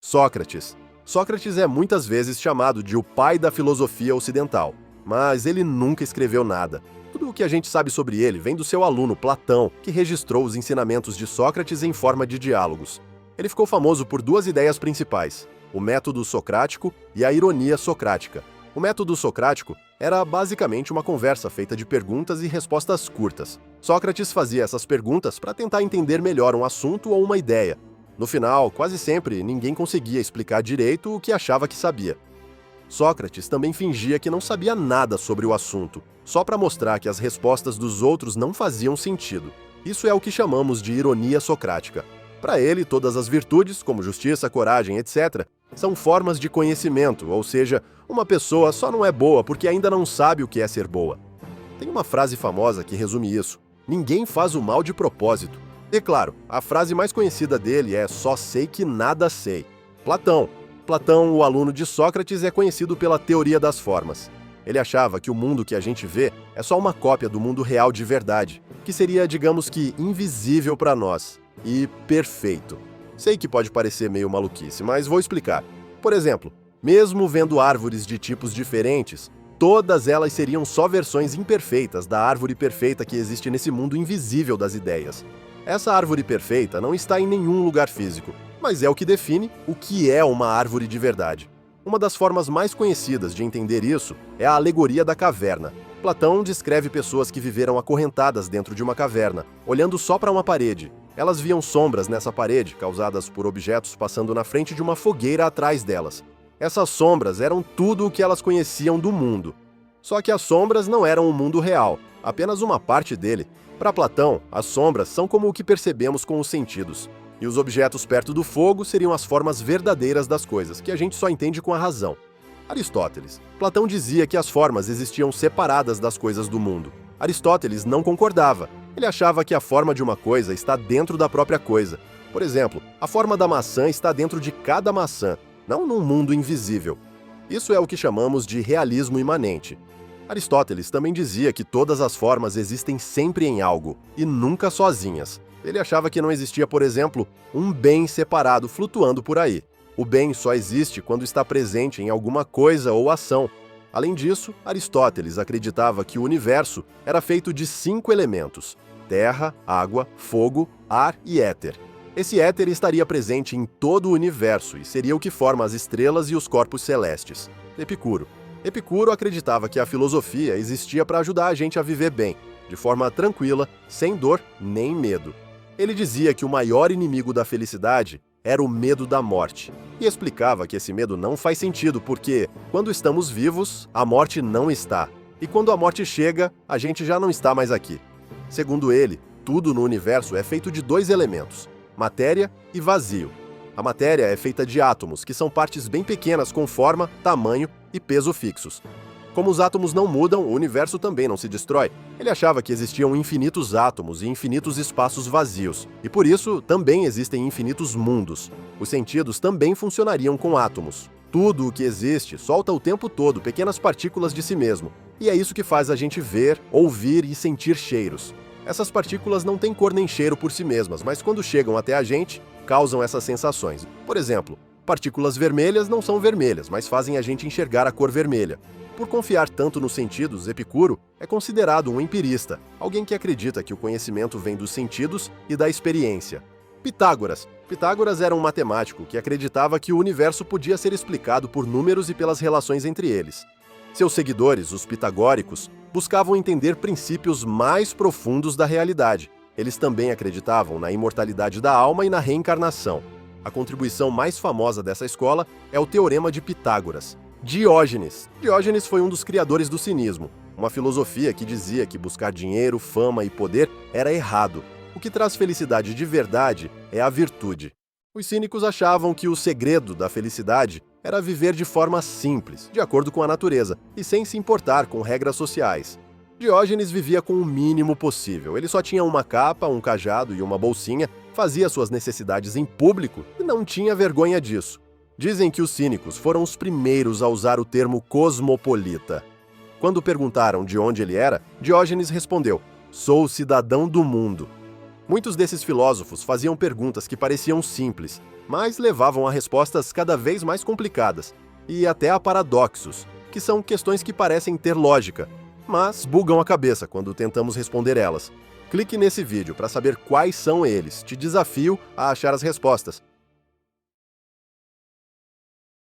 Sócrates. Sócrates é muitas vezes chamado de o pai da filosofia ocidental, mas ele nunca escreveu nada. Tudo o que a gente sabe sobre ele vem do seu aluno Platão, que registrou os ensinamentos de Sócrates em forma de diálogos. Ele ficou famoso por duas ideias principais: o método socrático e a ironia socrática. O método socrático era basicamente uma conversa feita de perguntas e respostas curtas. Sócrates fazia essas perguntas para tentar entender melhor um assunto ou uma ideia. No final, quase sempre, ninguém conseguia explicar direito o que achava que sabia. Sócrates também fingia que não sabia nada sobre o assunto, só para mostrar que as respostas dos outros não faziam sentido. Isso é o que chamamos de ironia socrática. Para ele, todas as virtudes, como justiça, coragem, etc., são formas de conhecimento, ou seja, uma pessoa só não é boa porque ainda não sabe o que é ser boa. Tem uma frase famosa que resume isso: ninguém faz o mal de propósito. E claro, a frase mais conhecida dele é "só sei que nada sei". Platão. Platão, o aluno de Sócrates, é conhecido pela teoria das formas. Ele achava que o mundo que a gente vê é só uma cópia do mundo real de verdade, que seria, digamos que, invisível para nós. E perfeito. Sei que pode parecer meio maluquice, mas vou explicar. Por exemplo, mesmo vendo árvores de tipos diferentes, todas elas seriam só versões imperfeitas da árvore perfeita que existe nesse mundo invisível das ideias. Essa árvore perfeita não está em nenhum lugar físico, mas é o que define o que é uma árvore de verdade. Uma das formas mais conhecidas de entender isso é a alegoria da caverna. Platão descreve pessoas que viveram acorrentadas dentro de uma caverna, olhando só para uma parede. Elas viam sombras nessa parede, causadas por objetos passando na frente de uma fogueira atrás delas. Essas sombras eram tudo o que elas conheciam do mundo. Só que as sombras não eram o mundo real, apenas uma parte dele. Para Platão, as sombras são como o que percebemos com os sentidos. E os objetos perto do fogo seriam as formas verdadeiras das coisas, que a gente só entende com a razão. Aristóteles. Platão dizia que as formas existiam separadas das coisas do mundo. Aristóteles não concordava. Ele achava que a forma de uma coisa está dentro da própria coisa. Por exemplo, a forma da maçã está dentro de cada maçã, não num mundo invisível. Isso é o que chamamos de realismo imanente. Aristóteles também dizia que todas as formas existem sempre em algo, e nunca sozinhas. Ele achava que não existia, por exemplo, um bem separado flutuando por aí. O bem só existe quando está presente em alguma coisa ou ação. Além disso, Aristóteles acreditava que o universo era feito de 5 elementos: terra, água, fogo, ar e éter. Esse éter estaria presente em todo o universo e seria o que forma as estrelas e os corpos celestes. Epicuro. Epicuro acreditava que a filosofia existia para ajudar a gente a viver bem, de forma tranquila, sem dor nem medo. Ele dizia que o maior inimigo da felicidade era o medo da morte, e explicava que esse medo não faz sentido porque, quando estamos vivos, a morte não está, e quando a morte chega, a gente já não está mais aqui. Segundo ele, tudo no universo é feito de 2 elementos: matéria e vazio. A matéria é feita de átomos, que são partes bem pequenas com forma, tamanho e peso fixos. Como os átomos não mudam, o universo também não se destrói. Ele achava que existiam infinitos átomos e infinitos espaços vazios, e por isso também existem infinitos mundos. Os sentidos também funcionariam com átomos. Tudo o que existe solta o tempo todo pequenas partículas de si mesmo, e é isso que faz a gente ver, ouvir e sentir cheiros. Essas partículas não têm cor nem cheiro por si mesmas, mas quando chegam até a gente, causam essas sensações. Por exemplo, partículas vermelhas não são vermelhas, mas fazem a gente enxergar a cor vermelha. Por confiar tanto nos sentidos, Epicuro é considerado um empirista, alguém que acredita que o conhecimento vem dos sentidos e da experiência. Pitágoras. Pitágoras era um matemático que acreditava que o universo podia ser explicado por números e pelas relações entre eles. Seus seguidores, os pitagóricos, buscavam entender princípios mais profundos da realidade. Eles também acreditavam na imortalidade da alma e na reencarnação. A contribuição mais famosa dessa escola é o Teorema de Pitágoras. Diógenes. Diógenes foi um dos criadores do cinismo, uma filosofia que dizia que buscar dinheiro, fama e poder era errado. O que traz felicidade de verdade é a virtude. Os cínicos achavam que o segredo da felicidade era viver de forma simples, de acordo com a natureza, e sem se importar com regras sociais. Diógenes vivia com o mínimo possível. Ele só tinha uma capa, um cajado e uma bolsinha, fazia suas necessidades em público e não tinha vergonha disso. Dizem que os cínicos foram os primeiros a usar o termo cosmopolita. Quando perguntaram de onde ele era, Diógenes respondeu: "Sou cidadão do mundo". Muitos desses filósofos faziam perguntas que pareciam simples, mas levavam a respostas cada vez mais complicadas, e até a paradoxos, que são questões que parecem ter lógica, mas bugam a cabeça quando tentamos responder elas. Clique nesse vídeo para saber quais são eles. Te desafio a achar as respostas.